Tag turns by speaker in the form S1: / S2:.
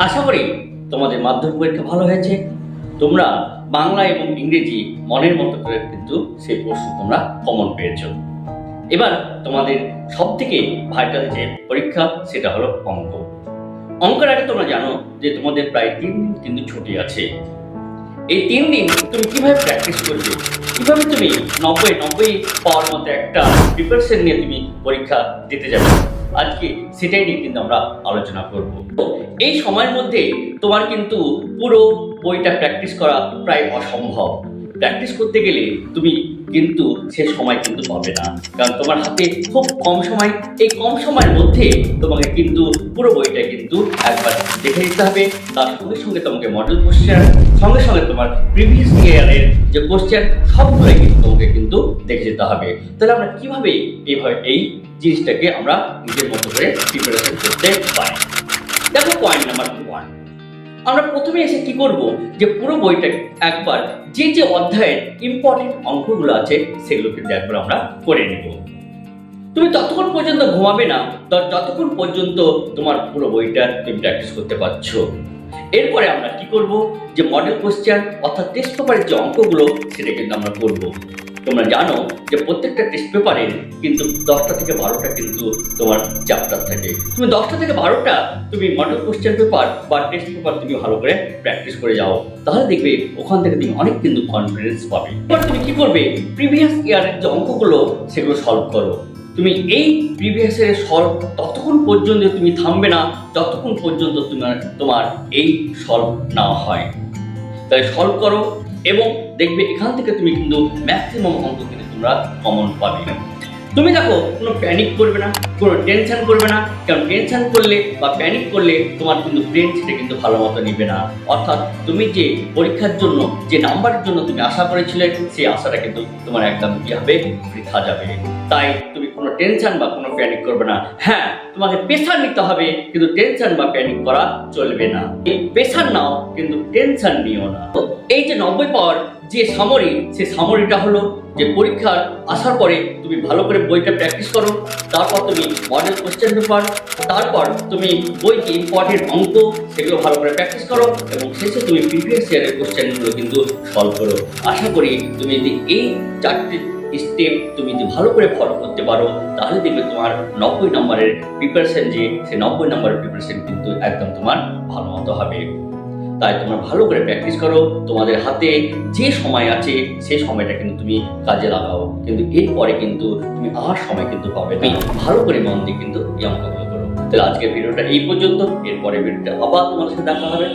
S1: আশা করি তোমাদের মাধ্যমিক পরীক্ষা ভালো হয়েছে। তোমরা বাংলা এবং ইংরেজি মনের মতো করে কিন্তু সেই প্রশ্ন তোমরা কমন পেয়েছো। এবার তোমাদের সব থেকে ভাইটাল যে পরীক্ষা সেটা হলো অঙ্ক। অঙ্কের আগে তোমরা জানো যে তোমাদের প্রায় 3 দিন কিন্তু ছুটি আছে। এই 3 দিন তুমি কিভাবে প্র্যাকটিস করবে, কিভাবে তুমি 90 পাওয়ার মতো একটা প্রিপারেশন নিয়ে তুমি পরীক্ষা দিতে যাবে, আজকে সেটাই নিয়ে কিন্তু আমরা আলোচনা করব। এই সময়ের মধ্যে তোমার কিন্তু পুরো বইটা প্র্যাকটিস করা প্রায় অসম্ভব। প্র্যাকটিস করতে গেলে তুমি কিন্তু সে সময় কিন্তু পাবে না, কারণ তোমার হাতে খুব কম সময়। এই কম সময়ের মধ্যে তোমাকে কিন্তু পুরো বইটা কিন্তু একবার দেখে নিতে হবে। তার সঙ্গে সঙ্গে তোমাকে মডেল কোশ্চেন, সঙ্গে সঙ্গে তোমার প্রিভিয়াস ইয়ারের যে কোশ্চেন সবগুলোই কিন্তু তোমাকে কিন্তু দেখে যেতে হবে। তাহলে আমরা কিভাবে এইভাবে এই জিনিসটাকে আমরা নিজের মতো করে প্রিপারেশন করতে পারি। দেখো, পয়েন্ট নাম্বার 1, আমরা প্রথমে এসে কি করব, যে পুরো বইটা একবার যে যে অধ্যায়ের ইম্পর্টেন্ট অঙ্কগুলো আছে সেগুলো কিন্তু একবার আমরা করে নেব। তুমি ততক্ষণ পর্যন্ত ঘুমাবে না যতক্ষণ পর্যন্ত তোমার পুরো বইটা তুমি প্র্যাকটিস করতে পারছো। এরপরে আমরা কি করব, যে মডেল কোশ্চেন অর্থাৎ টেস্ট পেপারের যে অঙ্কগুলো সেটা কিন্তু আমরা করব। তোমরা জানো যে প্রত্যেকটা টেস্ট পেপারে কিন্তু 10টা থেকে 12টা কিন্তু তোমার চ্যাপ্টার থাকে। তুমি 10টা থেকে 12টা তুমি মডেল কোশ্চেন পেপার বা টেস্ট পেপার তুমি ভালো করে প্র্যাকটিস করে যাও, তাহলে দেখবে ওখান থেকে তুমি অনেক কিন্তু কনফিডেন্স পাবে। এবার তুমি কি করবে, প্রিভিয়াস ইয়ারের যে অঙ্কগুলো সেগুলো সলভ করো। তুমি এই প্রিভিয়াস ইয়ারের সলভ ততক্ষণ পর্যন্ত তুমি থামবে না যতক্ষণ পর্যন্ত তোমার এই সলভ না হয়। তাই সলভ করো এবং দেখবে এখান থেকে তুমি কিন্তু ম্যাক্সিমাম অঙ্ক কিন্তু তোমরা কমন পাবে। তুমি দেখো, কোনো প্যানিক করবে না, কোনো টেনশন করবে না, কারণ টেনশন করলে বা প্যানিক করলে তোমার কিন্তু ব্রেন সেটা কিন্তু ভালো মতো নিবে না। অর্থাৎ তুমি যে পরীক্ষার জন্য যে নাম্বারের জন্য তুমি আশা করেছিলে সেই আশাটা কিন্তু তোমার একদম কি হবে, বৃথা যাবে। তাই তুমি কোনো টেনশন বা কোনো প্যানিক করবে না। হ্যাঁ, তোমাকে প্রেশার নিতে হবে, কিন্তু টেনশন বা প্যানিক করা চলবে না। প্রেশার নাও, কিন্তু টেনশন নিও না। এই যে 90 পাওয়ার যে সামরি, সেই সামরিটা হলো যে পরীক্ষার আসার পরে তুমি ভালো করে বইটা প্র্যাকটিস করো, তারপর তুমি মডেল কোশ্চেন পেপার, তারপর তুমি বইতে ইম্পর্টেন্ট অঙ্ক সেগুলো ভালো করে প্র্যাকটিস করো এবং শেষে তুমি প্রিভিয়াস ইয়ারের কোশ্চেনগুলো কিন্তু সলভ করো। আশা করি তুমি যদি এই 4টে স্টেপ তুমি যদি ভালো করে ফলো করতে পারো, তাহলে দেখবে তোমার 90 নম্বরের প্রিপারেশন যে সেই 90 নম্বরের প্রিপারেশন কিন্তু একদম তোমার ভালো মতো হবে। তাই তোমরা ভালো করে প্র্যাকটিস করো। তোমাদের হাতে যে সময় আছে সেই সময়টা কিন্তু তুমি কাজে লাগাও, কিন্তু এরপরে কিন্তু তুমি আর সময় কিন্তু পাবে না। ভালো করে মন দিয়ে কিন্তু এই অঙ্কগুলো করো। তাহলে আজকের ভিডিওটা এই পর্যন্ত, এরপরে ভিডিওটা আবার তোমার সাথে দেখা হবে।